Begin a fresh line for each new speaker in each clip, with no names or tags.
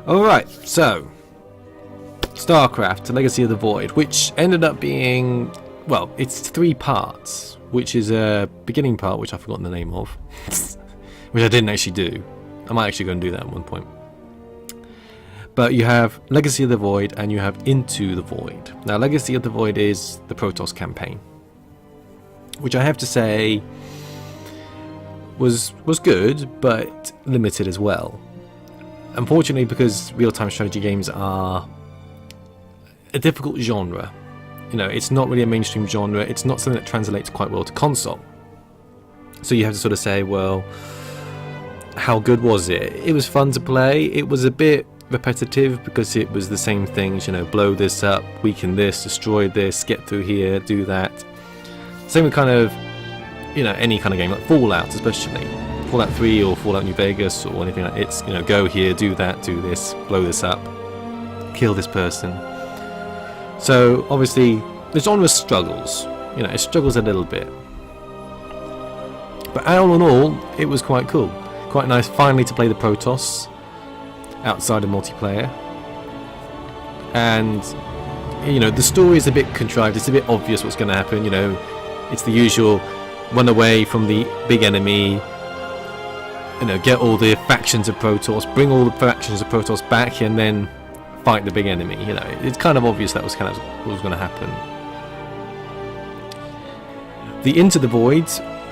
Alright, so StarCraft, Legacy of the Void, which ended up being, well, it's 3 parts, which is a beginning part, which I've forgotten the name of, which I didn't actually do. I might actually go and do that at one point. But you have Legacy of the Void and you have Into the Void. Now, Legacy of the Void is the Protoss campaign, which I have to say was good, but limited as well. Unfortunately, because real-time strategy games are a difficult genre. You know, it's not really a mainstream genre. It's not something that translates quite well to console. So you have to sort of say, well, how good was it? It was fun to play. It was a bit repetitive because it was the same things, you know, blow this up, weaken this, destroy this, get through here, do that. Same with kind of, you know, any kind of game, like Fallout especially. Fallout 3 or Fallout New Vegas or anything like that. It's, you know, go here, do that, do this, blow this up, kill this person. So obviously the genre struggles, you know, it struggles a little bit. But all in all, it was quite cool. Quite nice finally to play the Protoss outside of multiplayer. And, you know, the story is a bit contrived, it's a bit obvious what's going to happen, you know. It's the usual run away from the big enemy, you know, get all the factions of Protoss, bring all the factions of Protoss back, and then fight the big enemy. You know, it's kind of obvious that was kind of what was going to happen. The Into the Void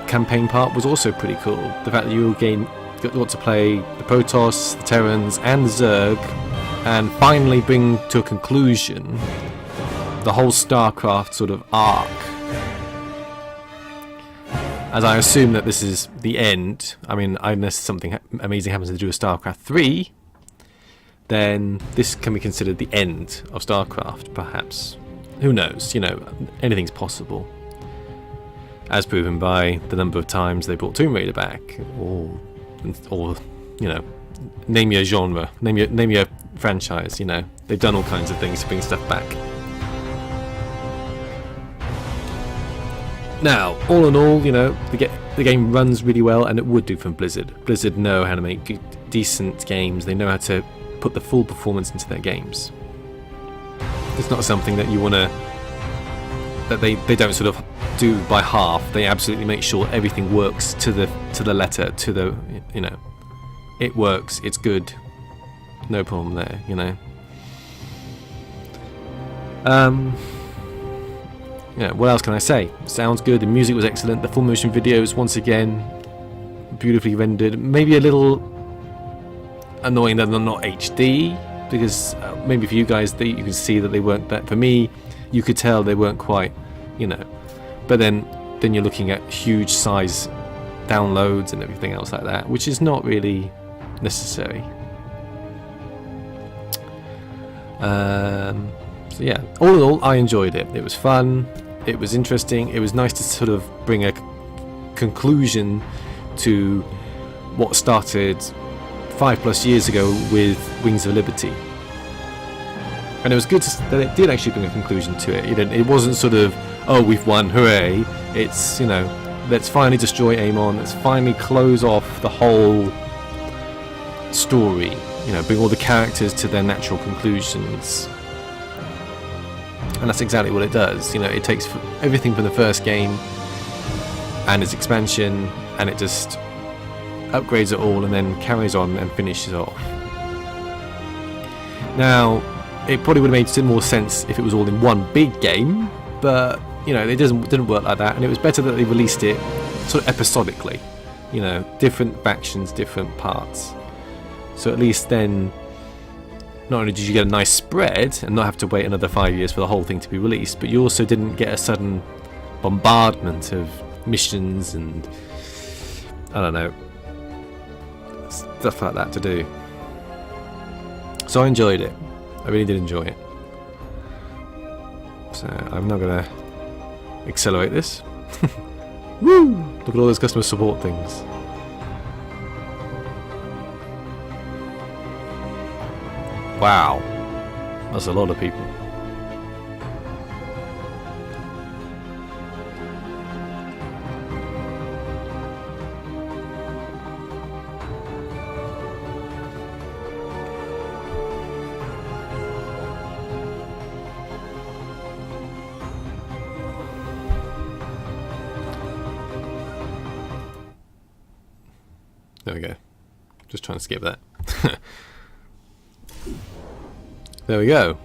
campaign part was also pretty cool. The fact that you got to play the Protoss, the Terrans, and the Zerg, and finally bring to a conclusion the whole StarCraft sort of arc. As I assume that this is the end, I mean, unless something amazing happens to do with StarCraft 3, then this can be considered the end of StarCraft, perhaps. Who knows? You know, anything's possible. As proven by the number of times they brought Tomb Raider back, or you know, name your genre, name your franchise. You know, they've done all kinds of things to bring stuff back. Now, all in all, you know, the game runs really well, and it would do from Blizzard. Blizzard know how to make decent games. They know how to put the full performance into their games. It's not something that you want to, that they don't sort of do by half. They absolutely make sure everything works to the letter, to the, you know, it works, it's good, no problem there, you know. Yeah, what else can I say? Sounds good, the music was excellent, the full motion videos, once again, beautifully rendered. Maybe a little annoying that they're not HD, because maybe for you guys, you can see that they weren't that. For me, you could tell they weren't quite, you know. But then you're looking at huge size downloads and everything else like that, which is not really necessary. So yeah, all in all, I enjoyed it. It was fun, it was interesting, it was nice to sort of bring a conclusion to what started 5+ years ago with Wings of Liberty. And it was good that it did actually bring a conclusion to it. You know, it wasn't sort of, oh, we've won, hooray. It's, you know, let's finally destroy Amon, let's finally close off the whole story, you know, bring all the characters to their natural conclusions. And that's exactly what it does. You know, it takes everything from the first game and its expansion, and it just upgrades it all and then carries on and finishes off. Now, it probably would have made more sense if it was all in one big game, but you know, it didn't work like that, and it was better that they released it sort of episodically. You know, different factions, different parts. So at least then, not only did you get a nice spread and not have to wait another 5 years for the whole thing to be released, but you also didn't get a sudden bombardment of missions and, I don't know, stuff like that to do. So I enjoyed it. I really did enjoy it. So I'm not going to accelerate this. Woo! Look at all those customer support things. Wow, that's a lot of people. There we go. Just trying to skip that. There we go.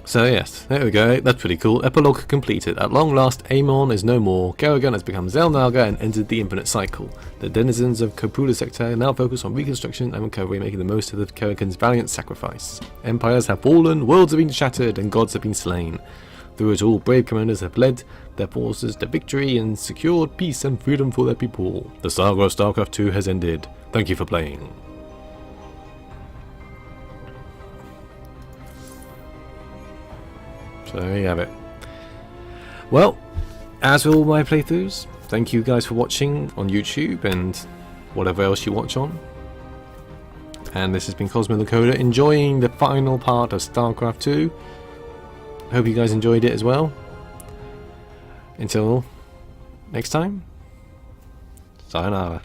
So yes, there we go. That's pretty cool. Epilogue completed. At long last, Amon is no more. Kerrigan has become Zelnaga and entered the infinite cycle. The denizens of Kopula sector now focus on reconstruction and recovery, making the most of the Kerrigan's valiant sacrifice. Empires have fallen, worlds have been shattered, and gods have been slain. Through it all, brave commanders have led their forces to victory and secured peace and freedom for their people. The saga of StarCraft 2 has ended. Thank you for playing. So there you have it. Well, as with all my playthroughs, thank you guys for watching on YouTube and whatever else you watch on. And this has been Cosmo the Coder, enjoying the final part of StarCraft 2. Hope you guys enjoyed it as well. Until next time, sayonara.